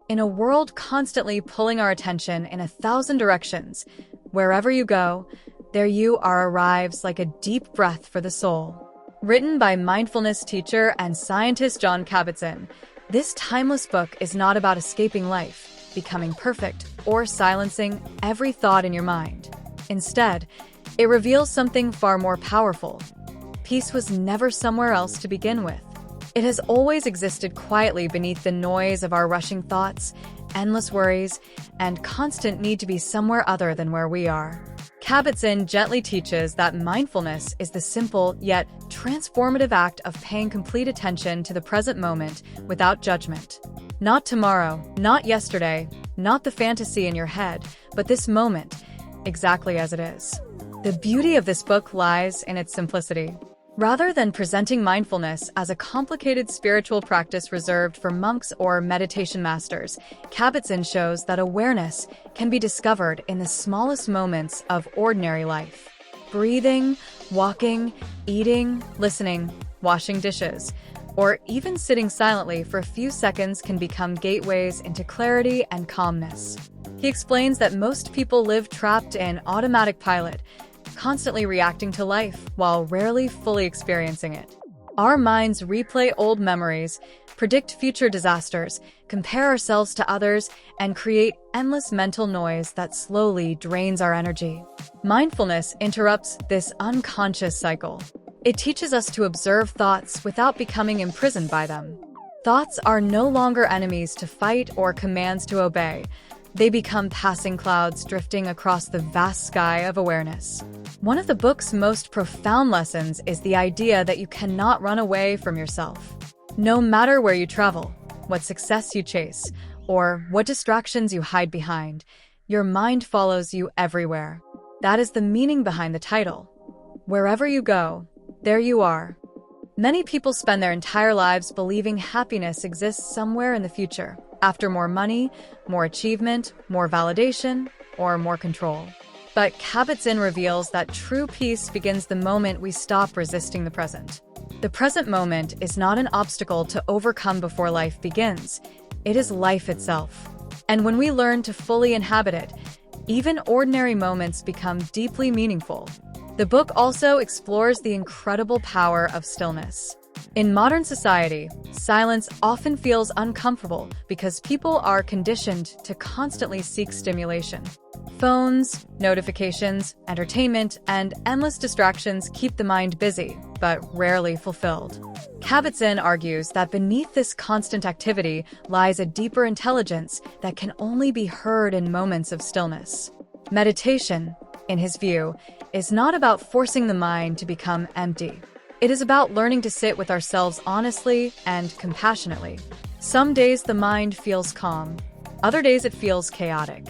In a world constantly pulling our attention in 1,000 directions, wherever you go, there you are arrives like a deep breath for the soul. Written by mindfulness teacher and scientist Jon Kabat-Zinn, this timeless book is not about escaping life, becoming perfect, or silencing every thought in your mind. Instead, it reveals something far more powerful. Peace was never somewhere else to begin with. It has always existed quietly beneath the noise of our rushing thoughts, endless worries, and constant need to be somewhere other than where we are. Kabat-Zinn gently teaches that mindfulness is the simple yet transformative act of paying complete attention to the present moment without judgment. Not tomorrow, not yesterday, not the fantasy in your head, but this moment, exactly as it is. The beauty of this book lies in its simplicity. Rather than presenting mindfulness as a complicated spiritual practice reserved for monks or meditation masters, Kabat-Zinn shows that awareness can be discovered in the smallest moments of ordinary life. Breathing, walking, eating, listening, washing dishes, or even sitting silently for a few seconds can become gateways into clarity and calmness. He explains that most people live trapped in automatic pilot, constantly reacting to life while rarely fully experiencing it. Our minds replay old memories, predict future disasters, compare ourselves to others, and create endless mental noise that slowly drains our energy. Mindfulness interrupts this unconscious cycle. It teaches us to observe thoughts without becoming imprisoned by them. Thoughts are no longer enemies to fight or commands to obey. They become passing clouds drifting across the vast sky of awareness. One of the book's most profound lessons is the idea that you cannot run away from yourself. No matter where you travel, what success you chase, or what distractions you hide behind, your mind follows you everywhere. That is the meaning behind the title. Wherever you go, there you are. Many people spend their entire lives believing happiness exists somewhere in the future, after more money, more achievement, more validation, or more control. But Kabat-Zinn reveals that true peace begins the moment we stop resisting the present. The present moment is not an obstacle to overcome before life begins. It is life itself. And when we learn to fully inhabit it, even ordinary moments become deeply meaningful. The book also explores the incredible power of stillness. In modern society, silence often feels uncomfortable because people are conditioned to constantly seek stimulation. Phones, notifications, entertainment, and endless distractions keep the mind busy, but rarely fulfilled. Kabat-Zinn argues that beneath this constant activity lies a deeper intelligence that can only be heard in moments of stillness. Meditation, in his view, is not about forcing the mind to become empty. It is about learning to sit with ourselves honestly and compassionately. Some days the mind feels calm, other days it feels chaotic.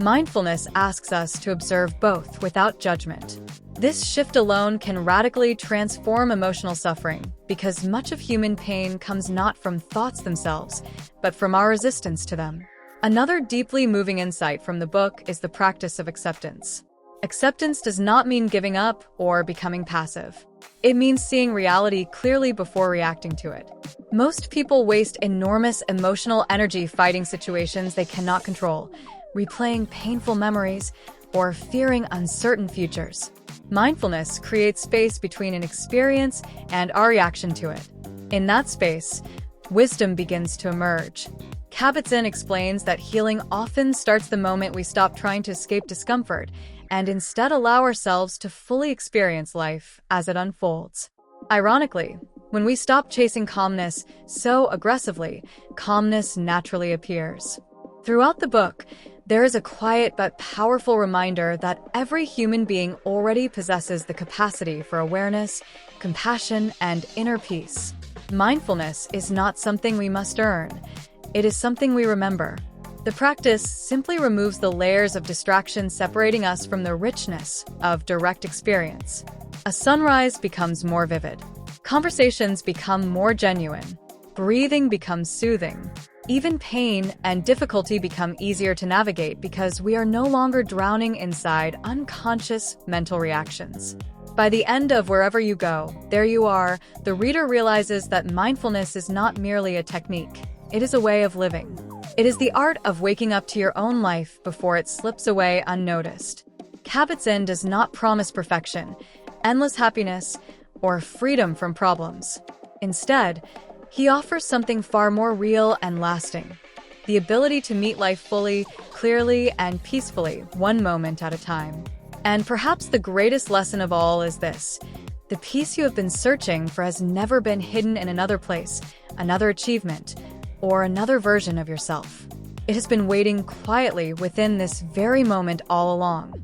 Mindfulness asks us to observe both without judgment. This shift alone can radically transform emotional suffering because much of human pain comes not from thoughts themselves, but from our resistance to them. Another deeply moving insight from the book is the practice of acceptance. Acceptance does not mean giving up or becoming passive. It means seeing reality clearly before reacting to it. Most people waste enormous emotional energy fighting situations they cannot control, replaying painful memories, or fearing uncertain futures. Mindfulness creates space between an experience and our reaction to it. In that space, wisdom begins to emerge. Kabat-Zinn explains that healing often starts the moment we stop trying to escape discomfort and instead allow ourselves to fully experience life as it unfolds. Ironically, when we stop chasing calmness so aggressively, calmness naturally appears. Throughout the book, there is a quiet but powerful reminder that every human being already possesses the capacity for awareness, compassion, and inner peace. Mindfulness is not something we must earn. It is something we remember. The practice simply removes the layers of distraction separating us from the richness of direct experience. A sunrise becomes more vivid. Conversations become more genuine. Breathing becomes soothing. Even pain and difficulty become easier to navigate because we are no longer drowning inside unconscious mental reactions. By the end of Wherever You Go, There You Are, the reader realizes that mindfulness is not merely a technique. It is a way of living. It is the art of waking up to your own life before it slips away unnoticed. Kabat-Zinn does not promise perfection, endless happiness, or freedom from problems. Instead, he offers something far more real and lasting: the ability to meet life fully, clearly, and peacefully, one moment at a time. And perhaps the greatest lesson of all is this: the peace you have been searching for has never been hidden in another place, another achievement, or another version of yourself. It has been waiting quietly within this very moment all along.